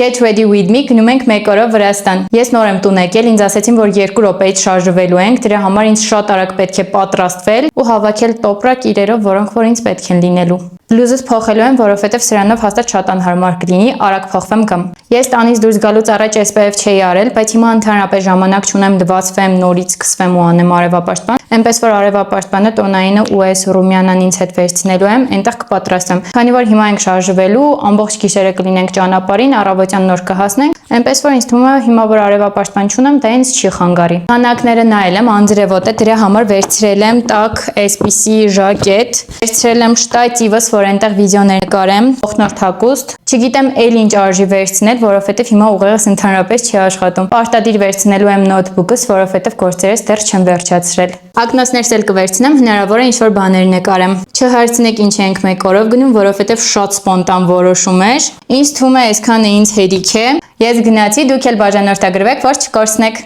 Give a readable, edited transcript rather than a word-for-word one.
Get ready with me, գնում ենք 1 օրով Վրաստան։ Ես նոր եմ տուն եկել, ինձ ասեցին, որ 2 րոպեից շարժվելու ենք, դրա համար ինձ շատ արագ պետք է պատրաստվել ու հավաքել տոպրակ իրերով, որոնք որ ինձ պետք են լինելու։ Բլյուզս փոխելու եմ, որովհետև սրանով հաստատ շատ անհարմար կլինի, արագ փոխվեմ կամ։ Ես տանից դուրս գալուց առաջ SPF չէի արել, բայց հիմա ընդհանրապես ժամանակ չունեմ լվացվեմ, նորից սկսվեմ ու անեմ արևապաշտպան։ Այնպես որ արևապաշտպանը տոնայինը ու այս ռումյանան ինձ հետ վերցնելու եմ, այնտեղ կպատրաստեմ։ Քանի որ հիմա ենք շարժվելու, ամբողջ գիշերը կլինենք ճանապարհին, առավոտյան նոր կհասնենք, այնպես որ ինձ թվում է հիմա որ արևապաշտպան չունեմ, դա ինձ չի խանգարի։ Հանակները նայել եմ, անձրևոտ է, դրա համար վերցրել եմ տաք այսպիսի ժակետ, վերցրել եմ շտատիվս, որ այնտեղ վիդեոներ կարեմ, օգնորդ հագուստ։ Չգիտեմ էլ ինչ արժի վերցնել, որովհետև հիմա ուղեղս ընդհանրապես չի աշխատում։ Պարտադիր վերցնելու եմ նոթբուքս, որովհետև գործերս դեռ չեմ վերջացրել։ Ակնոցներս էլ կվերցնեմ, հնարավոր է ինչ-որ բաներ նկարեմ։ Չհարցնեք ինչ ենք 1 օրով գնում, որովհետև շատ սպոնտան որոշում էր։ Ինձ թվում է այսքանը ինձ հերիք է։ Ես գնացի, դուք էլ բաժանորդագրվեք, որ չկորցնեք։